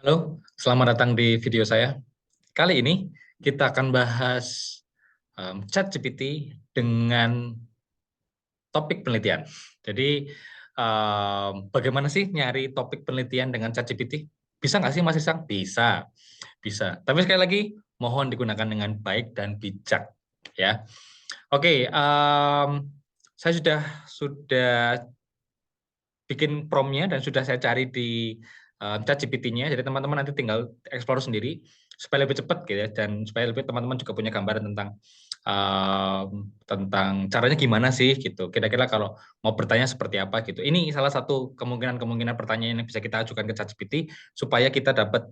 Halo, selamat datang di video saya. Kali ini kita akan bahas ChatGPT dengan topik penelitian. Jadi, bagaimana sih nyari topik penelitian dengan ChatGPT? Bisa nggak sih, Mas Isang? Bisa, bisa. Tapi sekali lagi, mohon digunakan dengan baik dan bijak, ya. Oke, saya sudah bikin prompt-nya dan sudah saya cari di ChatGPT-nya. Jadi teman-teman nanti tinggal explore sendiri supaya lebih cepat gitu ya, dan supaya lebih teman-teman juga punya gambaran tentang caranya gimana sih gitu. Kira-kira kalau mau bertanya seperti apa gitu. Ini salah satu kemungkinan pertanyaan yang bisa kita ajukan ke ChatGPT supaya kita dapat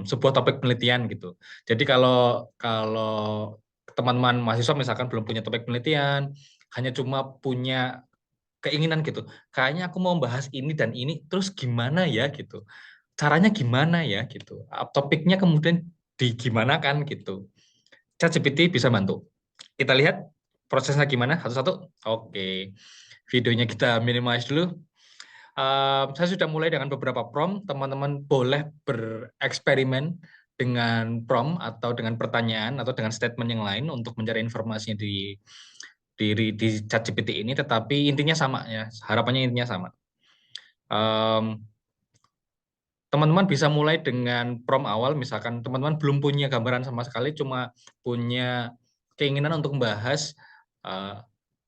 sebuah topik penelitian gitu. Jadi kalau kalau teman-teman mahasiswa misalkan belum punya topik penelitian, hanya cuma punya keinginan gitu. Kayaknya aku mau bahas ini dan ini, terus gimana ya gitu. Caranya gimana ya gitu. Topiknya kemudian digimanakan gitu. ChatGPT bisa bantu. Kita lihat prosesnya gimana satu-satu. Oke. Videonya kita minimize dulu. Saya sudah mulai dengan beberapa prompt. Teman-teman boleh bereksperimen dengan prompt atau dengan pertanyaan atau dengan statement yang lain untuk mencari informasinya di ChatGPT ini, tetapi intinya sama ya, harapannya intinya sama. Teman-teman bisa mulai dengan prompt awal, misalkan teman-teman belum punya gambaran sama sekali, cuma punya keinginan untuk membahas uh,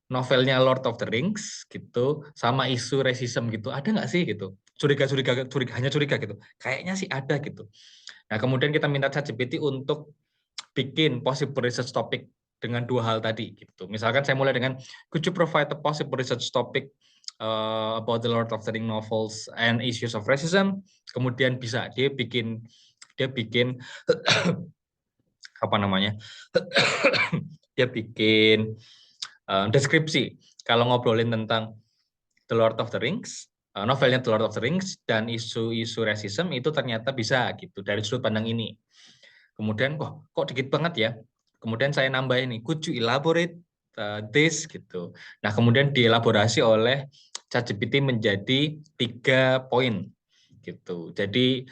novelnya Lord of the Rings gitu, sama isu racism gitu, ada nggak sih gitu? Hanya curiga gitu. Kayaknya sih ada gitu. Nah, kemudian kita minta ChatGPT untuk bikin possible research topic dengan dua hal tadi gitu. Misalkan saya mulai dengan could you provide a possible research topic about the Lord of the Rings novels and issues of racism. Kemudian bisa dia bikin apa namanya? Dia bikin deskripsi kalau ngobrolin tentang The Lord of the Rings, novelnya The Lord of the Rings dan isu-isu racism itu ternyata bisa gitu dari sudut pandang ini. Kemudian kok dikit banget ya. Kemudian saya nambah ini, could you elaborate this gitu. Nah, kemudian dielaborasi oleh ChatGPT menjadi 3 poin gitu. Jadi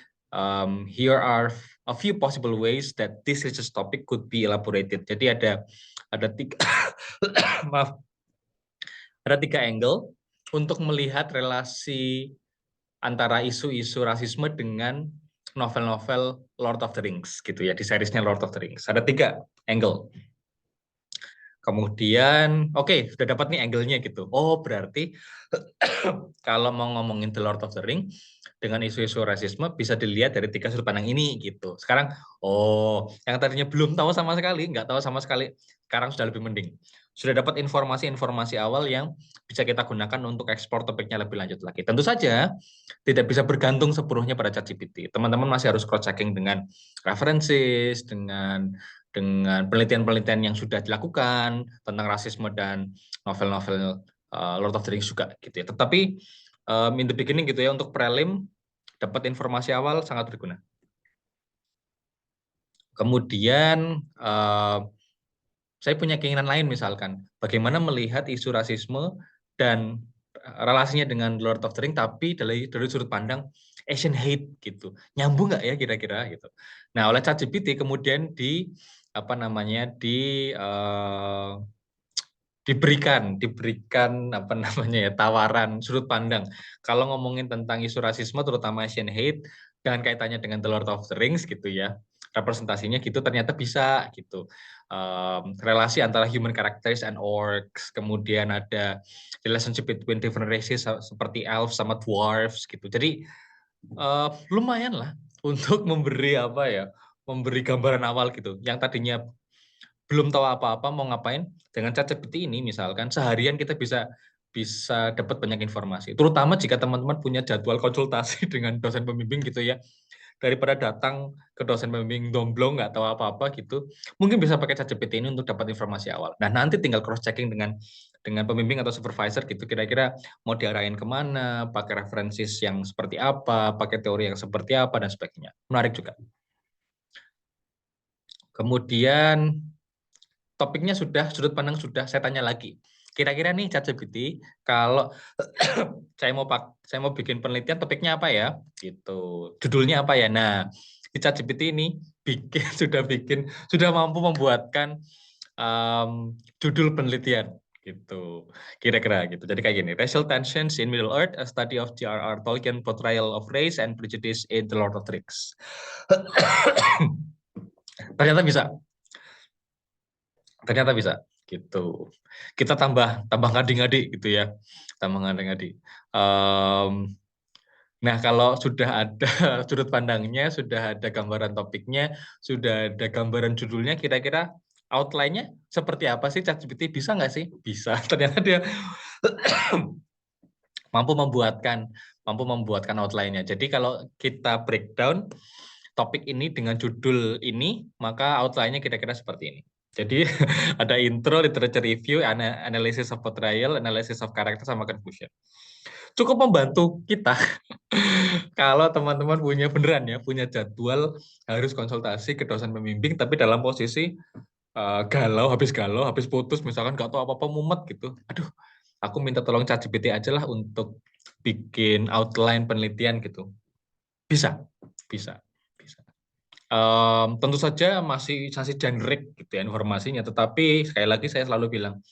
here are a few possible ways that this research topic could be elaborated. Jadi ada tiga maaf, ada 3 angle untuk melihat relasi antara isu-isu rasisme dengan novel-novel Lord of the Rings gitu ya, di seriesnya Lord of the Rings. Ada 3 angle. Kemudian, oke, sudah dapat nih angle-nya gitu. Oh, berarti kalau mau ngomongin The Lord of the Ring dengan isu-isu rasisme bisa dilihat dari 3 sudut pandang ini gitu. Sekarang, oh, yang tadinya belum tahu sama sekali, nggak tahu sama sekali, sekarang sudah lebih mending. Sudah dapat informasi-informasi awal yang bisa kita gunakan untuk ekspor topiknya lebih lanjut lagi. Tentu saja tidak bisa bergantung sepenuhnya pada ChatGPT. Teman-teman masih harus cross-checking dengan references, dengan penelitian-penelitian yang sudah dilakukan tentang rasisme dan novel-novel Lord of the Rings juga gitu ya. Tetapi in the beginning gitu ya, untuk prelim dapat informasi awal sangat berguna. Kemudian saya punya keinginan lain, misalkan bagaimana melihat isu rasisme dan relasinya dengan Lord of the Rings, tapi dari sudut pandang Asian hate gitu, nyambung nggak ya kira-kira gitu. Nah, oleh ChatGPT kemudian apa namanya diberikan apa namanya ya, tawaran sudut pandang. Kalau ngomongin tentang isu rasisme terutama Asian hate dan kaitannya dengan The Lord of the Rings gitu ya, representasinya gitu ternyata bisa gitu. Relasi antara human characters and orcs, kemudian ada relationship between different races seperti elves sama dwarves gitu. Jadi lumayan lah untuk memberi gambaran awal gitu. Yang tadinya belum tahu apa-apa mau ngapain, dengan ChatGPT ini misalkan seharian kita bisa bisa dapat banyak informasi. Terutama jika teman-teman punya jadwal konsultasi dengan dosen pembimbing gitu ya. Daripada datang ke dosen pembimbing domblong nggak tahu apa-apa gitu, mungkin bisa pakai ChatGPT ini untuk dapat informasi awal. Nah, nanti tinggal cross checking dengan pembimbing atau supervisor gitu, kira-kira mau diarahin kemana, pakai referensis yang seperti apa, pakai teori yang seperti apa dan sebagainya. Menarik juga. Kemudian topiknya sudah, sudut pandang sudah, saya tanya lagi. kira-kira nih ChatGPT kalau saya mau bikin penelitian topiknya apa ya? Gitu. Judulnya apa ya? Nah, di ChatGPT ini sudah mampu membuatkan judul penelitian gitu. Kira-kira gitu. Jadi kayak gini, Racial Tensions in Middle Earth, a study of J.R.R. Tolkien portrayal of race and prejudice in The Lord of the Rings. Ternyata bisa. Ternyata bisa gitu. Kita tambah ngadi-ngadi gitu ya, tambah ngadi-ngadi. Nah, kalau sudah ada sudut pandangnya, sudah ada gambaran topiknya, sudah ada gambaran judulnya, kira-kira outline-nya seperti apa sih ChatGPT? Bisa nggak sih? Bisa. Ternyata dia mampu membuatkan outline-nya. Jadi kalau kita breakdown topik ini dengan judul ini, maka outline-nya kira-kira seperti ini. Jadi ada intro, literature review, analysis of portrayal, analysis of character, sama conclusion. Cukup membantu kita kalau teman-teman punya jadwal harus konsultasi ke dosen pembimbing, tapi dalam posisi galau, habis putus, misalkan nggak tahu apa-apa, mumet gitu. Aduh, aku minta tolong ChatGPT aja lah untuk bikin outline penelitian gitu. Bisa, bisa, bisa. Tentu saja masih generik gitu ya informasinya, tetapi sekali lagi saya selalu bilang,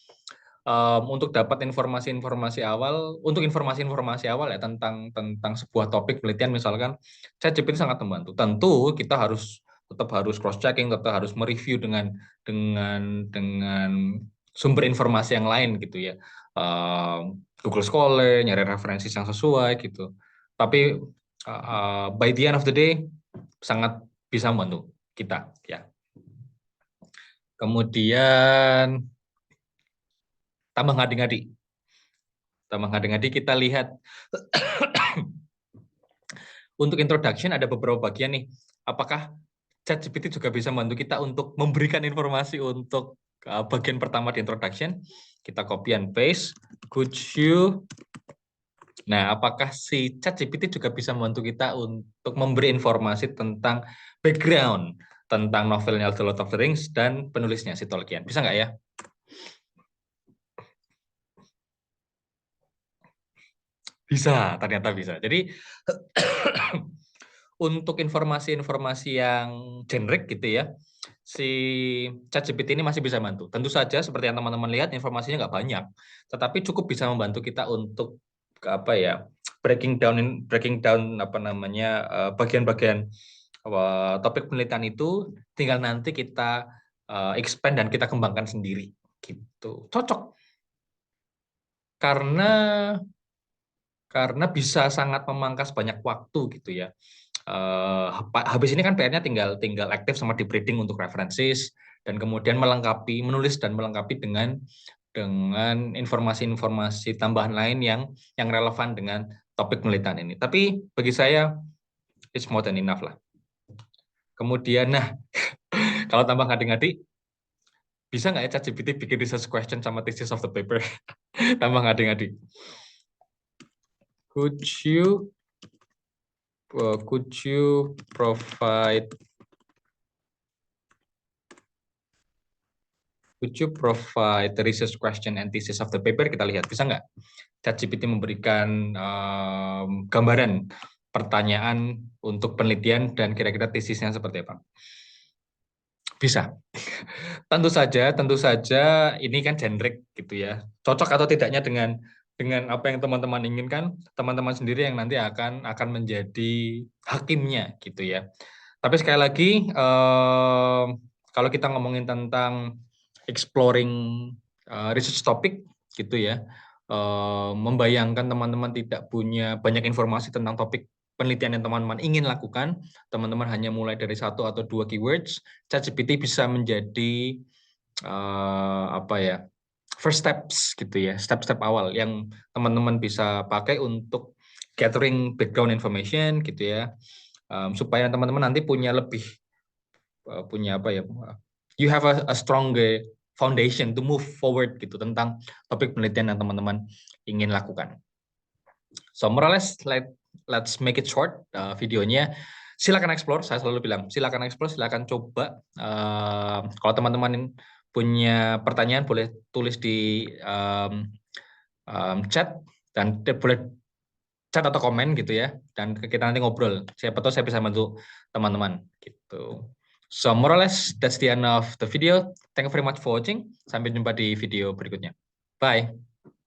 untuk dapat informasi-informasi awal, untuk informasi-informasi awal ya tentang sebuah topik penelitian misalkan, ChatGPT sangat membantu. Tentu kita tetap harus cross checking, tetap harus mereview dengan sumber informasi yang lain gitu ya. Google Scholar, nyari referensi yang sesuai gitu. Tapi by the end of the day sangat bisa membantu kita ya. Kemudian tambah ngadi-ngadi. Kita lihat untuk introduction ada beberapa bagian nih. Apakah ChatGPT juga bisa membantu kita untuk memberikan informasi untuk bagian pertama di introduction? Kita copy and paste. Could you? Nah, apakah si ChatGPT juga bisa membantu kita untuk memberi informasi tentang background tentang novelnya The Lord of the Rings dan penulisnya si Tolkien? Bisa nggak ya? Bisa, ternyata bisa. Jadi untuk informasi-informasi yang generik gitu ya, si ChatGPT ini masih bisa bantu. Tentu saja seperti yang teman-teman lihat informasinya nggak banyak, tetapi cukup bisa membantu kita untuk apa ya, breaking down apa namanya bagian-bagian topik penelitian itu, tinggal nanti kita expand dan kita kembangkan sendiri gitu. Cocok karena bisa sangat memangkas banyak waktu gitu ya. Habis ini kan PR-nya tinggal aktif sama di breeding untuk references dan kemudian menulis dan melengkapi dengan informasi-informasi tambahan lain yang relevan dengan topik penelitian ini. Tapi bagi saya it's more than enough lah. Kemudian nah kalau tambah ngadi-ngadi, bisa nggak ya ChatGPT bikin research question sama thesis of the paper? Tambah ngadi-ngadi. Could you provide the research question and thesis of the paper? Kita lihat, bisa nggak ChatGPT memberikan gambaran pertanyaan untuk penelitian dan kira-kira tesisnya seperti apa? Bisa. Tentu saja ini kan generic gitu ya. Cocok atau tidaknya dengan apa yang teman-teman inginkan, teman-teman sendiri yang nanti akan menjadi hakimnya gitu ya. Tapi sekali lagi kalau kita ngomongin tentang exploring research topic gitu ya, membayangkan teman-teman tidak punya banyak informasi tentang topik penelitian yang teman-teman ingin lakukan, teman-teman hanya mulai dari 1 atau 2 keywords, ChatGPT bisa menjadi apa ya, first steps gitu ya, step-step awal yang teman-teman bisa pakai untuk gathering background information gitu ya, supaya teman-teman nanti punya apa ya, you have a stronger foundation to move forward gitu tentang topik penelitian yang teman-teman ingin lakukan. So more or less, let's make it short videonya. Silakan explore, saya selalu bilang silakan explore, silakan coba. Kalau teman-teman punya pertanyaan boleh tulis di chat, dan boleh chat atau komen gitu ya, dan kita nanti ngobrol. Siapa tahu saya bisa bantu teman-teman gitu. So more or less that's the end of the video. Thank you very much for watching. Sampai jumpa di video berikutnya. Bye.